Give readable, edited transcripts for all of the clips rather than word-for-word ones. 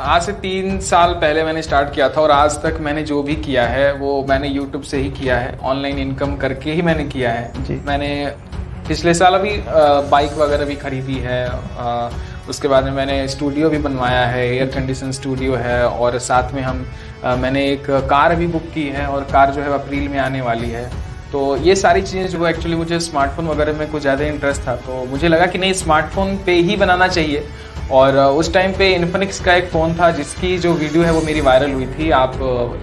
आज से 3 साल पहले मैंने स्टार्ट किया था और आज तक मैंने जो भी किया है वो मैंने यूट्यूब से ही किया है, ऑनलाइन इनकम करके ही मैंने किया है जी। मैंने पिछले साल अभी बाइक वगैरह भी खरीदी है, उसके बाद में मैंने स्टूडियो भी बनवाया है, एयर कंडीशन स्टूडियो है, और साथ में मैंने एक कार भी बुक की है और कार जो है अप्रैल में आने वाली है। तो ये सारी चीज़ें जो एक्चुअली मुझे स्मार्टफोन वगैरह में कुछ ज़्यादा इंटरेस्ट था, तो मुझे लगा कि नहीं स्मार्टफोन पे ही बनाना चाहिए। और उस टाइम पे इन्फिनिक्स का एक फ़ोन था जिसकी जो वीडियो है वो मेरी वायरल हुई थी। आप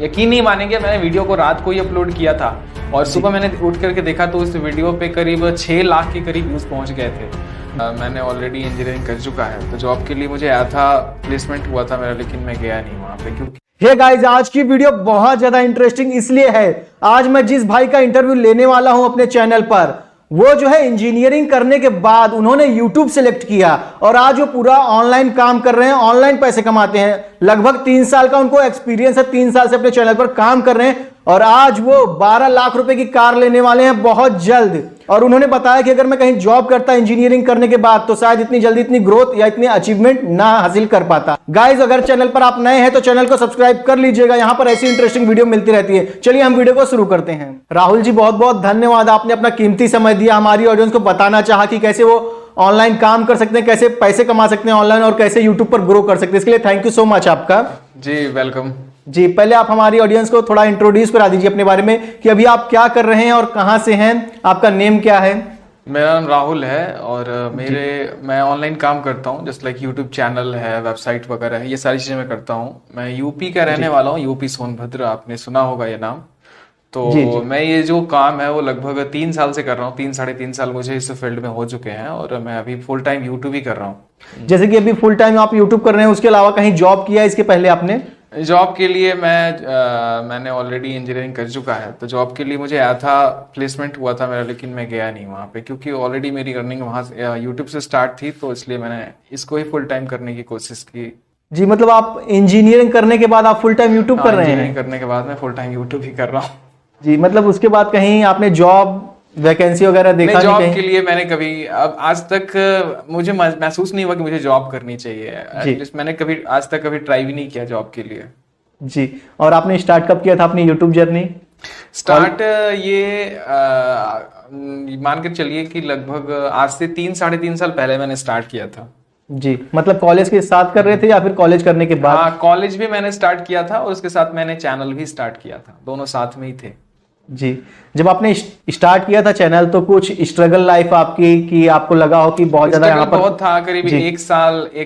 यकीन नहीं मानेंगे, मैंने वीडियो को रात को ही अपलोड किया था और सुबह मैंने उठ करके देखा तो उस वीडियो पे करीब 6 लाख के करीब व्यूज़ पहुंच गए थे। मैंने ऑलरेडी इंजीनियरिंग कर चुका है, तो जॉब के लिए मुझे आया था, प्लेसमेंट हुआ था मेरा, लेकिन मैं गया नहीं वहाँ पे क्योंकि हे गाइस, आज की वीडियो बहुत ज्यादा इंटरेस्टिंग इसलिए है, आज मैं जिस भाई का इंटरव्यू लेने वाला हूं अपने चैनल पर, वो जो है इंजीनियरिंग करने के बाद उन्होंने यूट्यूब सेलेक्ट किया और आज वो पूरा ऑनलाइन काम कर रहे हैं, ऑनलाइन पैसे कमाते हैं। लगभग 3 साल का उनको एक्सपीरियंस है, 3 साल से अपने चैनल पर काम कर रहे हैं और आज वो 12 लाख रुपए की कार लेने वाले हैं बहुत जल्द। और उन्होंने बताया कि अगर मैं कहीं जॉब करता इंजीनियरिंग करने के बाद तो शायद इतनी जल्दी इतनी ग्रोथ या इतनी अचीवमेंट ना हासिल कर पाता। गाइज, अगर चैनल पर आप नए हैं तो चैनल को सब्सक्राइब कर लीजिएगा, यहां पर ऐसी इंटरेस्टिंग वीडियो मिलती रहती है। चलिए हम वीडियो को शुरू करते हैं। राहुल जी, बहुत बहुत धन्यवाद, आपने अपना कीमती समय दिया, हमारी ऑडियंस को बताना चाहा कि कैसे वो ऑनलाइन काम कर सकते हैं, कैसे पैसे कमा सकते हैं ऑनलाइन और कैसे यूट्यूब पर ग्रो कर सकते हैं। इसके लिए थैंक यू सो मच आपका। जी वेलकम जी, पहले आप हमारी ऑडियंस को थोड़ा इंट्रोड्यूस करा दीजिए अपने बारे में कि अभी आप क्या कर रहे हैं और कहां से हैं, आपका नेम क्या है। मेरा नाम राहुल है और मैं ऑनलाइन काम करता हूँ, जस्ट लाइक यूट्यूब चैनल है, वेबसाइट वगैरह है, ये सारी चीज़ें मैं करता हूँ। मैं यूपी का रहने वाला हूँ, यूपी सोनभद्र, आपने सुना होगा ये नाम। तो मैं ये जो काम है वो लगभग 3 साल से कर रहा हूँ, 3-3.5 साल मुझे इस फील्ड में हो चुके हैं और मैं अभी फुल टाइम यूट्यूब ही कर रहा हूँ। जैसे कि अभी फुल टाइम आप यूट्यूब कर रहे हैं, उसके अलावा कहीं जॉब किया इसके पहले आपने? जॉब के लिए मैंने ऑलरेडी इंजीनियरिंग कर चुका है, तो जॉब के लिए मुझे आया था, प्लेसमेंट हुआ था मेरा, लेकिन मैं गया नहीं वहाँ पे क्योंकि ऑलरेडी मेरी अर्निंग वहाँ यूट्यूब से स्टार्ट थी, तो इसलिए मैंने इसको ही फुल टाइम करने की कोशिश की। जी, मतलब आप इंजीनियरिंग करने के बाद आप फुल टाइम यूट्यूब कर रहे हैं? इंजीनियरिंग करने के बाद मैं फुल टाइम यूट्यूब ही कर रहा हूँ। जी, मतलब उसके बाद कहीं आपने जॉब वैकेंसी वगैरह देखा नहीं? जॉब के लिए मैंने कभी अब आज तक मुझे महसूस नहीं हुआ कि मुझे जॉब करनी चाहिए। एटलीस्ट मैंने कभी आज तक कभी ट्राई भी नहीं किया जॉब के लिए। जी, और आपने स्टार्ट कब किया था अपनी यूट्यूब जर्नी? स्टार्ट ये मान कर चलिए कि लगभग आज से 3-3.5 साल पहले मैंने स्टार्ट किया था। जी, मतलब कॉलेज के साथ कर रहे थे या फिर कॉलेज करने के बाद? हाँ, कॉलेज भी मैंने स्टार्ट किया था और उसके साथ मैंने चैनल भी स्टार्ट किया था, दोनों साथ में ही थे। जी, जब आपने स्टार्ट किया था चैनल तो कुछ स्ट्रगल लाइफ आपकी कि आपको लगा हो कि बहुत ज्यादा यहाँ पर? बहुत था, करीब 1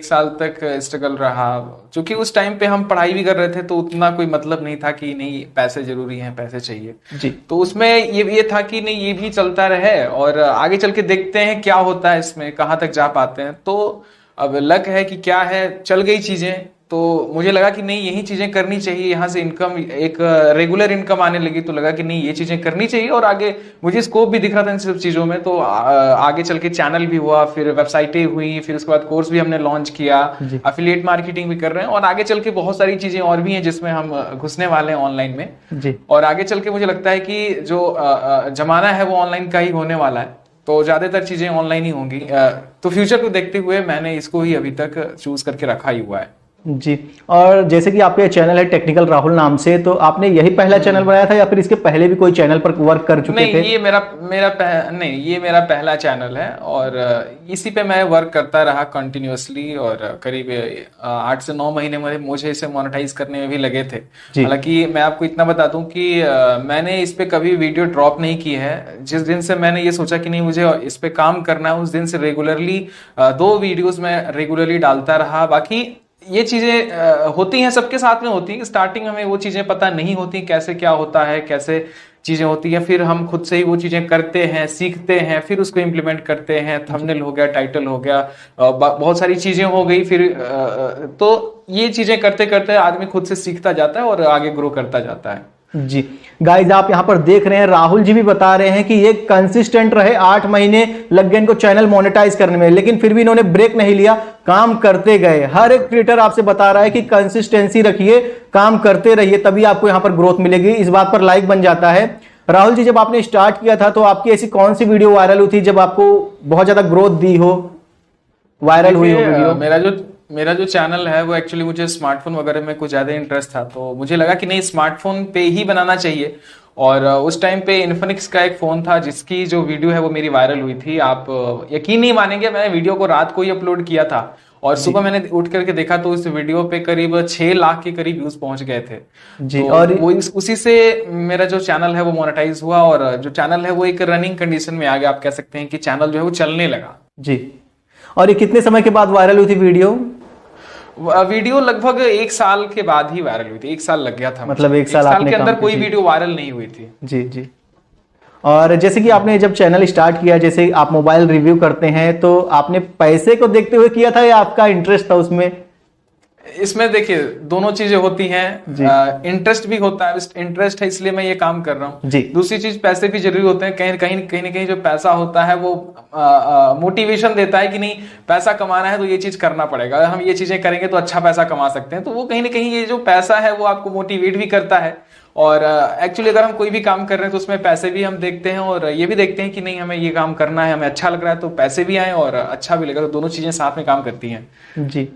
साल तक स्ट्रगल रहा, क्योंकि उस टाइम पे हम पढ़ाई भी कर रहे थे तो उतना कोई मतलब नहीं था कि नहीं पैसे जरूरी हैं, पैसे चाहिए जी। तो उसमें ये था कि नहीं ये भी चलता रहे और आगे चल के देखते हैं क्या होता है इसमें, कहाँ तक जा पाते हैं। तो अब लक है कि क्या है, चल गई चीजें, तो मुझे लगा कि नहीं यही चीजें करनी चाहिए, यहाँ से इनकम एक रेगुलर इनकम आने लगी, तो लगा कि नहीं ये चीजें करनी चाहिए और आगे मुझे स्कोप भी दिख रहा था इन सब चीजों में। तो आगे चल के चैनल भी हुआ, फिर वेबसाइटें हुई, फिर उसके बाद कोर्स भी हमने लॉन्च किया, एफिलिएट मार्केटिंग भी कर रहे हैं और आगे चल के बहुत सारी चीजें और भी हैं जिसमें हम घुसने वाले हैं ऑनलाइन में जी। और आगे चल के मुझे लगता है कि जो जमाना है वो ऑनलाइन का ही होने वाला है, तो ज्यादातर चीजें ऑनलाइन ही होंगी। तो फ्यूचर को देखते हुए मैंने इसको ही अभी तक चूज करके रखा ही हुआ है। जी, और जैसे कि आपका चैनल है टेक्निकल राहुल नाम से, तो आपने यही पहला चैनल बनाया था या फिर इसके पहले भी कोई चैनल पर वर्क कर चुके थे? ये मेरा पहला चैनल है और इसी पे मैं वर्क करता रहा कंटिन्यूअसली और करीब 8 से 9 महीने में मुझे इसे मोनेटाइज करने में भी लगे थे। हालांकि मैं आपको इतना बता दूं कि मैंने इस पे कभी वीडियो ड्रॉप नहीं की है। जिस दिन से मैंने ये सोचा कि नहीं मुझे इस पे काम करना है, उस दिन से रेगुलरली 2 वीडियोज में रेगुलरली डालता रहा। बाकी ये चीजें होती हैं, सबके साथ में होती है, स्टार्टिंग हमें वो चीजें पता नहीं होती कैसे क्या होता है, कैसे चीजें होती है, फिर हम खुद से ही वो चीजें करते हैं, सीखते हैं, फिर उसको इम्प्लीमेंट करते हैं। थंबनेल हो गया, टाइटल हो गया, बहुत सारी चीजें हो गई, फिर तो ये चीजें करते करते आदमी खुद से सीखता जाता है और आगे ग्रो करता जाता है। जी गाइज, आप यहां पर देख रहे हैं राहुल जी भी बता रहे हैं कि ये कंसिस्टेंट रहे, 8 महीने लग गए इनको चैनल मोनेटाइज करने में, लेकिन फिर भी इन्होंने ब्रेक नहीं लिया, काम करते गए। हर एक क्रिएटर आपसे बता रहा है कि कंसिस्टेंसी रखिए, काम करते रहिए, तभी आपको यहां पर ग्रोथ मिलेगी। इस बात पर लाइक बन जाता है। राहुल जी, जब आपने स्टार्ट किया था तो आपकी ऐसी कौन सी वीडियो वायरल हुई थी जब आपको बहुत ज्यादा ग्रोथ दी हो, वायरल हुई हो वीडियो? मेरा जो मेरा जो चैनल है वो एक्चुअली मुझे स्मार्टफोन वगैरह में कुछ ज़्यादा इंटरेस्ट था, तो मुझे लगा कि नहीं स्मार्टफोन पे ही बनाना चाहिए। और उस टाइम पे इन्फिनिक्स का एक फ़ोन था जिसकी जो वीडियो है वो मेरी वायरल हुई थी। आप यकीन नहीं मानेंगे, मैंने वीडियो को रात को ही अपलोड किया था और सुबह मैंने उठ करके देखा तो इस वीडियो पे करीब 6 लाख के करीब व्यूज पहुंच गए थे जी। तो और वो उसी से मेरा जो चैनल है वो मोनेटाइज हुआ और जो चैनल है वो एक रनिंग कंडीशन में आ गया। आप कह सकते हैं कि चैनल जो है वो चलने लगा जी। और ये कितने समय के बाद वायरल हुई थी वीडियो? वीडियो लगभग 1 साल के बाद ही वायरल हुई थी। 1 साल लग गया था, मतलब 1 साल के अंदर कोई वीडियो वायरल नहीं हुई थी जी जी। और जैसे कि आपने जब चैनल स्टार्ट किया, जैसे आप मोबाइल रिव्यू करते हैं, तो आपने पैसे को देखते हुए किया था या आपका इंटरेस्ट था उसमें? इसमें देखिए दोनों चीजें होती हैं। इंटरेस्ट भी होता है, इंटरेस्ट है इसलिए मैं ये काम कर रहा हूँ जी। दूसरी चीज पैसे भी जरूरी होते हैं। कहीं ना कहीं जो पैसा होता है वो मोटिवेशन देता है कि नहीं पैसा कमाना है तो ये चीज करना पड़ेगा, अगर हम ये चीजें करेंगे तो अच्छा पैसा कमा सकते हैं। तो वो कहीं ना कहीं ये जो पैसा है वो आपको मोटिवेट भी करता है। और एक्चुअली अगर हम कोई भी काम कर रहे हैं तो उसमें पैसे भी हम देखते हैं और ये भी देखते हैं कि नहीं हमें ये काम करना है, हमें अच्छा लग रहा है तो पैसे भी आए और अच्छा भी लगे, तो दोनों चीजें साथ में काम करती हैं जी।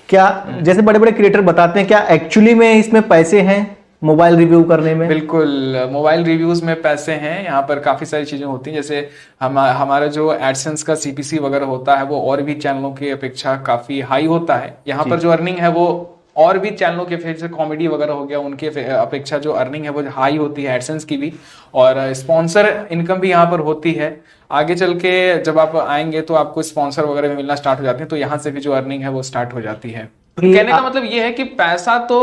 क्या जैसे बड़े बड़े क्रिएटर बताते हैं, क्या एक्चुअली में इसमें पैसे हैं मोबाइल रिव्यू करने में? बिल्कुल, मोबाइल रिव्यूज में पैसे हैं। यहाँ पर काफी सारी चीजें होती हैं, जैसे हमारा जो एडसेंस का सीपीसी वगैरह होता है वो और भी चैनलों की अपेक्षा काफी हाई होता है। यहाँ पर जो अर्निंग है वो और भी चैनलों के, जैसे कॉमेडी वगैरह हो गया, उनके अपेक्षा जो अर्निंग है वो हाई होती है एडसेंस की भी, और स्पॉन्सर इनकम भी यहाँ पर होती है। आगे चल के जब आप आएंगे तो आपको स्पॉन्सर वगैरह भी मिलना स्टार्ट हो जाते हैं, तो यहाँ से भी जो अर्निंग है वो स्टार्ट हो जाती है। कहने का मतलब ये है कि पैसा तो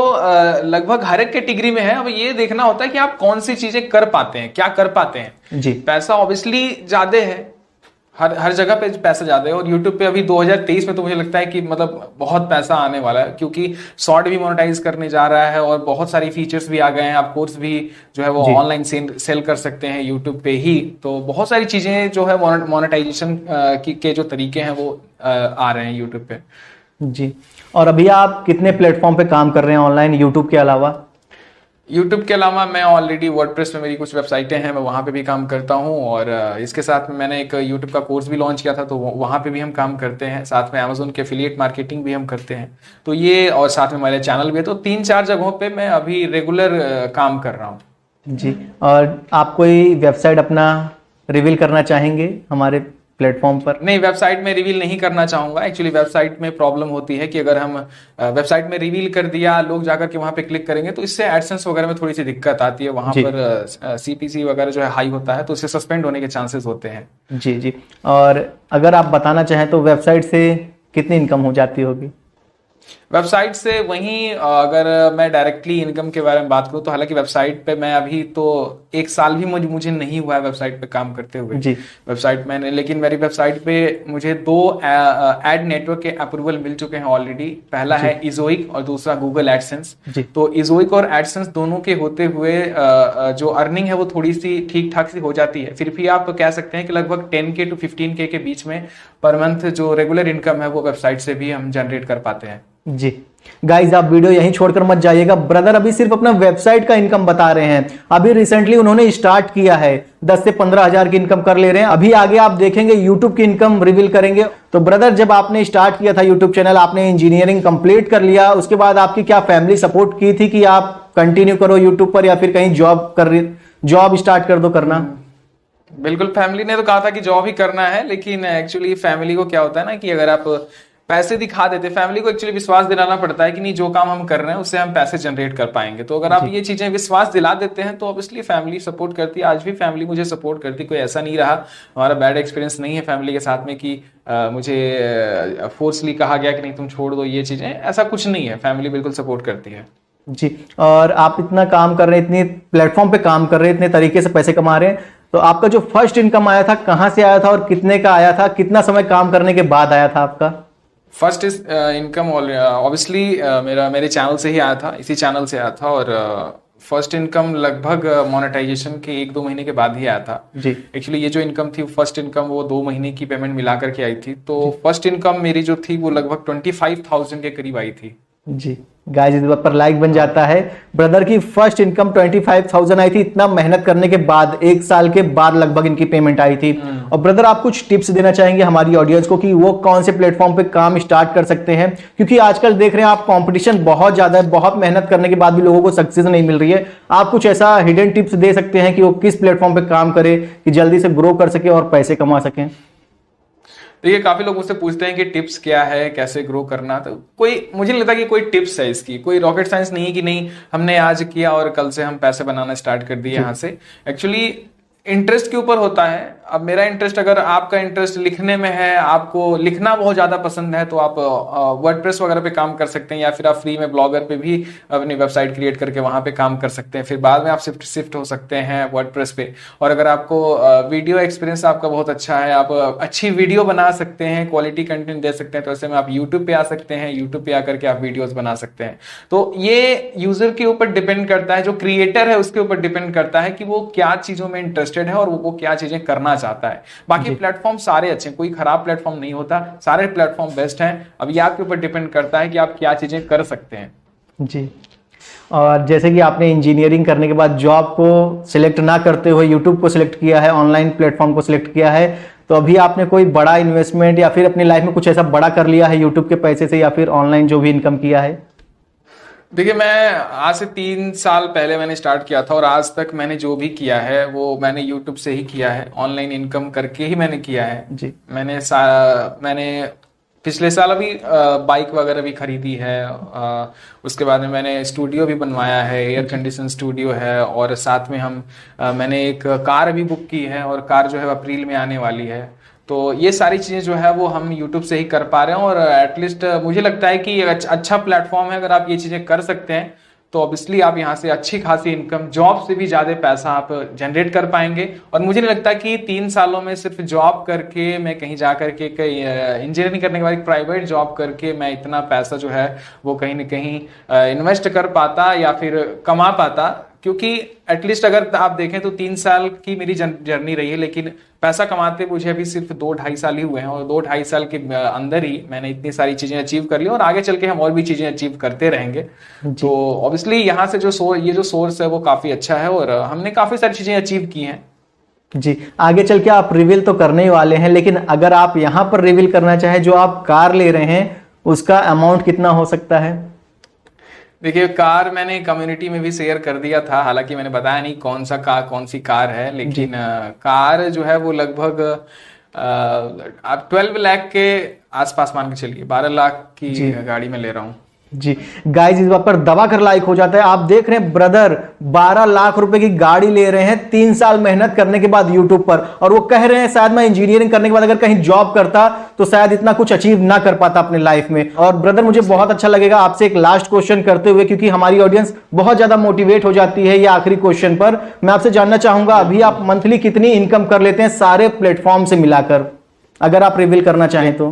लगभग हर एक कैटेगरी में है। अब ये देखना होता है कि आप कौन सी चीजें कर पाते हैं, क्या कर पाते हैं जी। पैसा ऑब्वियसली ज्यादा है, हर जगह पे पैसा ज्यादा है। और YouTube पे अभी 2023 में तो मुझे लगता है कि मतलब बहुत पैसा आने वाला है, क्योंकि शॉर्ट भी मोनेटाइज करने जा रहा है और बहुत सारी फीचर्स भी आ गए हैं। आप कोर्स भी जो है वो ऑनलाइन सेल कर सकते हैं YouTube पे ही। तो बहुत सारी चीजें जो है मोनेटाइजेशन के जो तरीके हैं वो आ रहे हैं YouTube पे जी। और अभी आप कितने प्लेटफॉर्म पे काम कर रहे हैं ऑनलाइन YouTube के अलावा? YouTube के अलावा मैं ऑलरेडी वर्डप्रेस में मेरी कुछ वेबसाइटें हैं, मैं वहाँ पे भी काम करता हूँ। और इसके साथ में मैंने एक YouTube का कोर्स भी लॉन्च किया था, तो वहाँ पे भी हम काम करते हैं। साथ में Amazon के एफिलिएट मार्केटिंग भी हम करते हैं, तो ये, और साथ में हमारे चैनल भी है। तो 3-4 जगहों पे मैं अभी रेगुलर काम कर रहा हूँ जी। और आप कोई वेबसाइट अपना रिवील करना चाहेंगे हमारे प्लेटफॉर्म पर? नहीं, वेबसाइट में रिवील नहीं करना चाहूंगा। एक्चुअली वेबसाइट में प्रॉब्लम होती है कि अगर हम वेबसाइट में रिवील कर दिया, लोग जाकर के वहां पे क्लिक करेंगे तो इससे एडसेंस वगैरह में थोड़ी सी दिक्कत आती है। वहां पर सीपीसी वगैरह जो है हाई होता है, तो इससे सस्पेंड होने के चांसेस होते हैं जी जी। और अगर आप बताना चाहें तो वेबसाइट से कितनी इनकम हो जाती होगी? वेबसाइट से वहीं अगर मैं डायरेक्टली इनकम के बारे में बात करूं तो हालांकि वेबसाइट पे मैं अभी तो 1 साल भी मुझे नहीं हुआ है वेबसाइट पे काम करते हुए जी। वेबसाइट मैंने, लेकिन मेरी वेबसाइट पे मुझे 2 एड नेटवर्क के अप्रूवल मिल चुके हैं ऑलरेडी। पहला है इजोइक और दूसरा गूगल एडसेंस। तो इजोइक और एडसेंस दोनों के होते हुए जो अर्निंग है वो थोड़ी सी ठीक ठाक सी हो जाती है। फिर भी आप कह सकते हैं कि लगभग 10K to 15K के बीच में पर मंथ जो रेगुलर इनकम है वो वेबसाइट से भी हम जनरेट कर पाते हैं जी। गाइज आप वीडियो यहीं छोड़कर मत जाइएगा। ब्रदर अभी सिर्फ अपना वेबसाइट का इनकम बता रहे हैं। अभी रिसेंटली उन्होंने स्टार्ट किया है, 10 से 15 हजार की इनकम कर ले रहे हैं। अभी आगे आप देखेंगे यूट्यूब की इनकम रिवील करेंगे। तो ब्रदर जब आपने स्टार्ट किया था यूट्यूब चैनल, आपने इंजीनियरिंग कंप्लीट कर लिया, उसके बाद आपकी क्या फैमिली सपोर्ट की थी कि आप कंटिन्यू करो यूट्यूब पर, या फिर कहीं जॉब स्टार्ट कर दो करना? बिल्कुल, फैमिली ने तो कहा था कि जॉब ही करना है, लेकिन एक्चुअली फैमिली को क्या होता है ना कि अगर आप पैसे दिखा देते, फैमिली को एक्चुअली विश्वास दिलाना पड़ता है कि नहीं जो काम हम कर रहे हैं उससे हम पैसे जनरेट कर पाएंगे। तो अगर आप ये चीजें विश्वास दिला देते हैं तो ऑब्वियसली फैमिली सपोर्ट करती है। आज भी फैमिली मुझे सपोर्ट करती है, कोई ऐसा नहीं रहा, हमारा बैड एक्सपीरियंस नहीं है फैमिली के साथ में कि मुझे फोर्सली कहा गया कि नहीं तुम छोड़ दो ये चीजें, ऐसा कुछ नहीं है। फैमिली बिल्कुल सपोर्ट करती है जी। और आप इतना काम कर रहे हैं, इतनी प्लेटफॉर्म पे काम कर रहे हैं, इतने तरीके से पैसे कमा रहे हैं, तो आपका जो फर्स्ट इनकम आया था कहाँ से आया था और कितने का आया था? कितना समय काम करने के बाद आया था आपका फर्स्ट इनकम? ऑब्वियसली मेरे चैनल से ही आया था, इसी चैनल से आया था। और फर्स्ट इनकम लगभग मोनेटाइजेशन के 1-2 महीने के बाद ही आया था जी। एक्चुअली ये जो इनकम थी फर्स्ट इनकम वो 2 महीने की पेमेंट मिला करके आई थी। तो फर्स्ट इनकम मेरी जो थी वो लगभग 25,000 के करीब आई थी जी गाइस, इस बात पर लाइक बन जाता है। ब्रदर की फर्स्ट इनकम 25,000 आई थी, इतना मेहनत करने के बाद 1 साल के बाद लगभग इनकी पेमेंट आई थी। और ब्रदर आप कुछ टिप्स देना चाहेंगे हमारी ऑडियंस को कि वो कौन से प्लेटफॉर्म पे काम स्टार्ट कर सकते हैं, क्योंकि आजकल देख रहे हैं आप कंपटीशन बहुत ज्यादा है, बहुत मेहनत करने के बाद भी लोगों को सक्सेस नहीं मिल रही है। आप कुछ ऐसा हिडन टिप्स दे सकते हैं कि वो किस प्लेटफॉर्म पे काम करे कि जल्दी से ग्रो कर सके और पैसे कमा सकें? देखिए, काफी लोग मुझसे पूछते हैं कि टिप्स क्या है, कैसे ग्रो करना। तो कोई, मुझे नहीं लगता कि कोई टिप्स है इसकी, कोई रॉकेट साइंस नहीं है कि नहीं हमने आज किया और कल से हम पैसे बनाना स्टार्ट कर दिए यहाँ से। एक्चुअली इंटरेस्ट के ऊपर होता है। अब मेरा इंटरेस्ट, अगर आपका इंटरेस्ट लिखने में है, आपको लिखना बहुत ज्यादा पसंद है, तो आप वर्डप्रेस वगैरह पे काम कर सकते हैं, या फिर आप फ्री में ब्लॉगर पे भी अपनी वेबसाइट क्रिएट करके वहां पे काम कर सकते हैं। फिर बाद में आप शिफ्ट हो सकते हैं वर्डप्रेस पे। और अगर आपको वीडियो एक्सपीरियंस आपका बहुत अच्छा है, आप अच्छी वीडियो बना सकते हैं, क्वालिटी कंटेंट दे सकते हैं, तो ऐसे में आप यूट्यूब पे आ सकते हैं। यूट्यूब पे आकर के आप वीडियोज बना सकते हैं। तो ये यूजर के ऊपर डिपेंड करता है, जो क्रिएटर है उसके ऊपर डिपेंड करता है कि वो क्या चीजों में इंटरेस्टेड है और वो क्या चीजें करना चाहता है। बाकी प्लेटफॉर्म सारे अच्छे हैं, कोई खराब प्लेटफॉर्म नहीं होता, सारे प्लेटफॉर्म बेस्ट हैं। अब ये आपके ऊपर डिपेंड करता है कि आप क्या चीजें कर सकते हैं। जी, और जैसे कि आपने इंजीनियरिंग करने के बाद जॉब को सिलेक्ट ना करते हुए यूट्यूब को सिलेक्ट किया है, ऑनलाइन प्लेटफॉर्म को सिलेक्ट किया है, तो अभी आपने कोई बड़ा इन्वेस्टमेंट या फिर अपनी लाइफ में कुछ ऐसा बड़ा कर लिया है यूट्यूब के पैसे से या फिर ऑनलाइन जो भी इनकम किया है? देखिए, मैं आज से 3 साल पहले मैंने स्टार्ट किया था, और आज तक मैंने जो भी किया है वो मैंने यूट्यूब से ही किया है, ऑनलाइन इनकम करके ही मैंने किया है। जी, मैंने पिछले साल अभी बाइक वगैरह भी खरीदी है। उसके बाद में मैंने स्टूडियो भी बनवाया है, एयर कंडीशन स्टूडियो है, और साथ में मैंने एक कार भी बुक की है, और कार जो है अप्रैल में आने वाली है। तो ये सारी चीज़ें जो है वो हम YouTube से ही कर पा रहे हैं, और एटलीस्ट मुझे लगता है कि अच्छा प्लेटफॉर्म है। अगर आप ये चीज़ें कर सकते हैं तो ऑब्वियसली आप यहाँ से अच्छी खासी इनकम, जॉब से भी ज़्यादा पैसा आप जनरेट कर पाएंगे। और मुझे नहीं लगता कि 3 सालों में सिर्फ जॉब करके, मैं कहीं जा करके इंजीनियरिंग करने के बाद एक प्राइवेट जॉब करके मैं इतना पैसा जो है वो कहीं ना कहीं इन्वेस्ट कर पाता या फिर कमा पाता। क्योंकि एटलीस्ट अगर आप देखें तो 3 साल की मेरी जर्नी रही है, लेकिन पैसा कमाते मुझे अभी सिर्फ 2-2.5 साल ही हुए हैं, और 2-2.5 साल के अंदर ही मैंने इतनी सारी चीजें अचीव कर ली, और आगे चल के हम और भी चीजें अचीव करते रहेंगे। तो ऑब्वियसली यहाँ से ये जो सोर्स है वो काफी अच्छा है, और हमने काफी सारी चीजें अचीव की हैं। जी, आगे चल के आप रिवील तो करने ही वाले हैं, लेकिन अगर आप यहाँ पर रिवील करना चाहें, जो आप कार ले रहे हैं उसका अमाउंट कितना हो सकता है? देखिए, कार मैंने कम्युनिटी में भी शेयर कर दिया था, हालांकि मैंने बताया नहीं कौन सी कार है, लेकिन कार जो है वो लगभग आप 12 लाख के आसपास मान के चलिए, 12 लाख की गाड़ी में ले रहा हूँ। जी गाइस, इस बात पर दबा कर लाइक हो जाता है। आप देख रहे हैं ब्रदर 12 लाख रुपए की गाड़ी ले रहे हैं 3 साल मेहनत करने के बाद यूट्यूब पर, और वो कह रहे हैं शायद मैं इंजीनियरिंग करने के बाद अगर कहीं जॉब करता तो शायद इतना कुछ अचीव ना कर पाता अपने लाइफ में। और ब्रदर, मुझे बहुत अच्छा लगेगा आपसे एक लास्ट क्वेश्चन करते हुए, क्योंकि हमारी ऑडियंस बहुत ज्यादा मोटिवेट हो जाती है ये आखिरी क्वेश्चन पर। मैं आपसे जानना चाहूंगा, अभी आप मंथली कितनी इनकम कर लेते हैं सारे प्लेटफॉर्म से मिलाकर, अगर आप रिवील करना चाहें तो?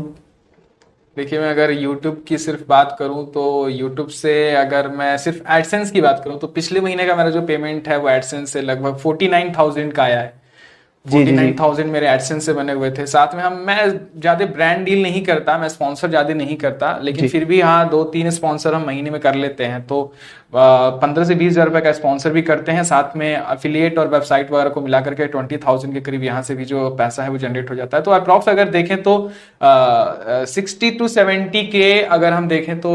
देखिए, मैं अगर YouTube की सिर्फ बात करूं तो YouTube से अगर मैं सिर्फ एडसेंस की बात करूं तो पिछले महीने का मेरा जो पेमेंट है वो एडसेंस से लगभग 49,000 का आया है। 49,000 मेरे एडसेंस से बने हुए थे। साथ में मैं ज्यादा ब्रांड डील नहीं करता, मैं स्पॉन्सर ज्यादा नहीं करता, लेकिन फिर भी हाँ 2-3 स्पॉन्सर हम महीने में कर लेते हैं। तो 15 से 20 हजार रुपए का स्पॉन्सर भी करते हैं, साथ में अफिलिएट और वेबसाइट वगैरह को मिलाकर के 20,000 के करीब यहाँ से भी जो पैसा है वो जनरेट हो जाता है। तो अप्रॉक्स अगर देखें तो 60 to 70 के अगर हम देखें तो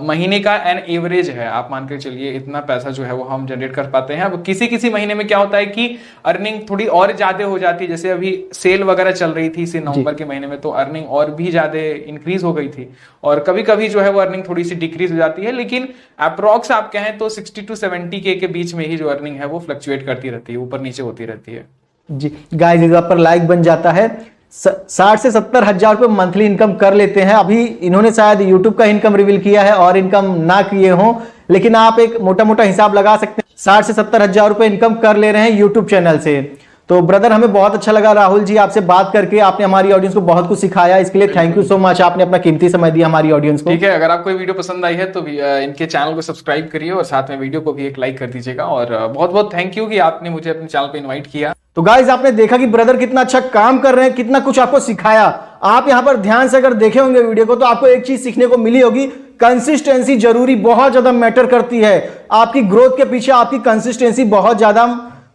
महीने का एन एवरेज है, आप मान कर चलिए इतना पैसा जो है वो हम जनरेट कर पाते हैं। अब किसी महीने में क्या होता है कि अर्निंग थोड़ी और ज्यादा हो जाती है, जैसे अभी सेल वगैरह चल रही थी इसी नवंबर के महीने में, तो अर्निंग और भी ज्यादा इंक्रीज हो गई थी, और कभी कभी जो है वो अर्निंग थोड़ी सी डिक्रीज हो जाती है, लेकिन अप्रॉक्स आप कहें तो 60 to 70 के बीच में ही जो अर्निंग है वो फ्लक्चुएट करती रहती है, ऊपर नीचे होती रहती है। जी गाइस, इस बात पर लाइक बन जाता है। 60 से 70 हजार रुपए मंथली इनकम कर लेते हैं। अभी इन्होंने शायद यूट्यूब का इनकम रिवील किया है और इनकम ना किए हो, लेकिन आप एक मोटा मोटा हिसाब लगा सकते हैं 60 से 70 हजार रुपए इनकम कर ले रहे हैं यूट्यूब चैनल से। तो ब्रदर, हमें बहुत अच्छा लगा राहुल जी आपसे बात करके, आपने हमारी ऑडियंस को बहुत कुछ सिखाया, इसके लिए थैंक यू सो मच। आपने अपना कीमती समय दिया हमारी ऑडियंस को। ठीक है, अगर आपको ये वीडियो पसंद आई है तो इनके चैनल को सब्सक्राइब करिए और साथ में वीडियो को भी एक लाइक कर दीजिएगा, और बहुत बहुत थैंक यू कि आपने मुझे अपने चैनल पे इन्वाइट किया। तो गाइज, आपने देखा कि ब्रदर कितना अच्छा काम कर रहे हैं, कितना कुछ आपको सिखाया। आप यहां पर ध्यान से अगर देखे होंगे वीडियो को तो आपको एक चीज सीखने को मिली होगी कंसिस्टेंसी जरूरी बहुत ज्यादा मैटर करती है। आपकी ग्रोथ के पीछे आपकी कंसिस्टेंसी बहुत ज्यादा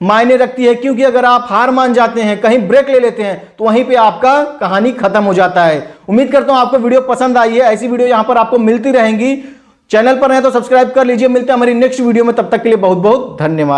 मायने रखती है, क्योंकि अगर आप हार मान जाते हैं, कहीं ब्रेक ले लेते हैं, तो वहीं पे आपका कहानी खत्म हो जाता है। उम्मीद करता हूं आपको वीडियो पसंद आई है। ऐसी वीडियो यहां पर आपको मिलती रहेंगी। चैनल पर है तो सब्सक्राइब कर लीजिए। मिलते हैं हमारी नेक्स्ट वीडियो में, तब तक के लिए बहुत बहुत धन्यवाद।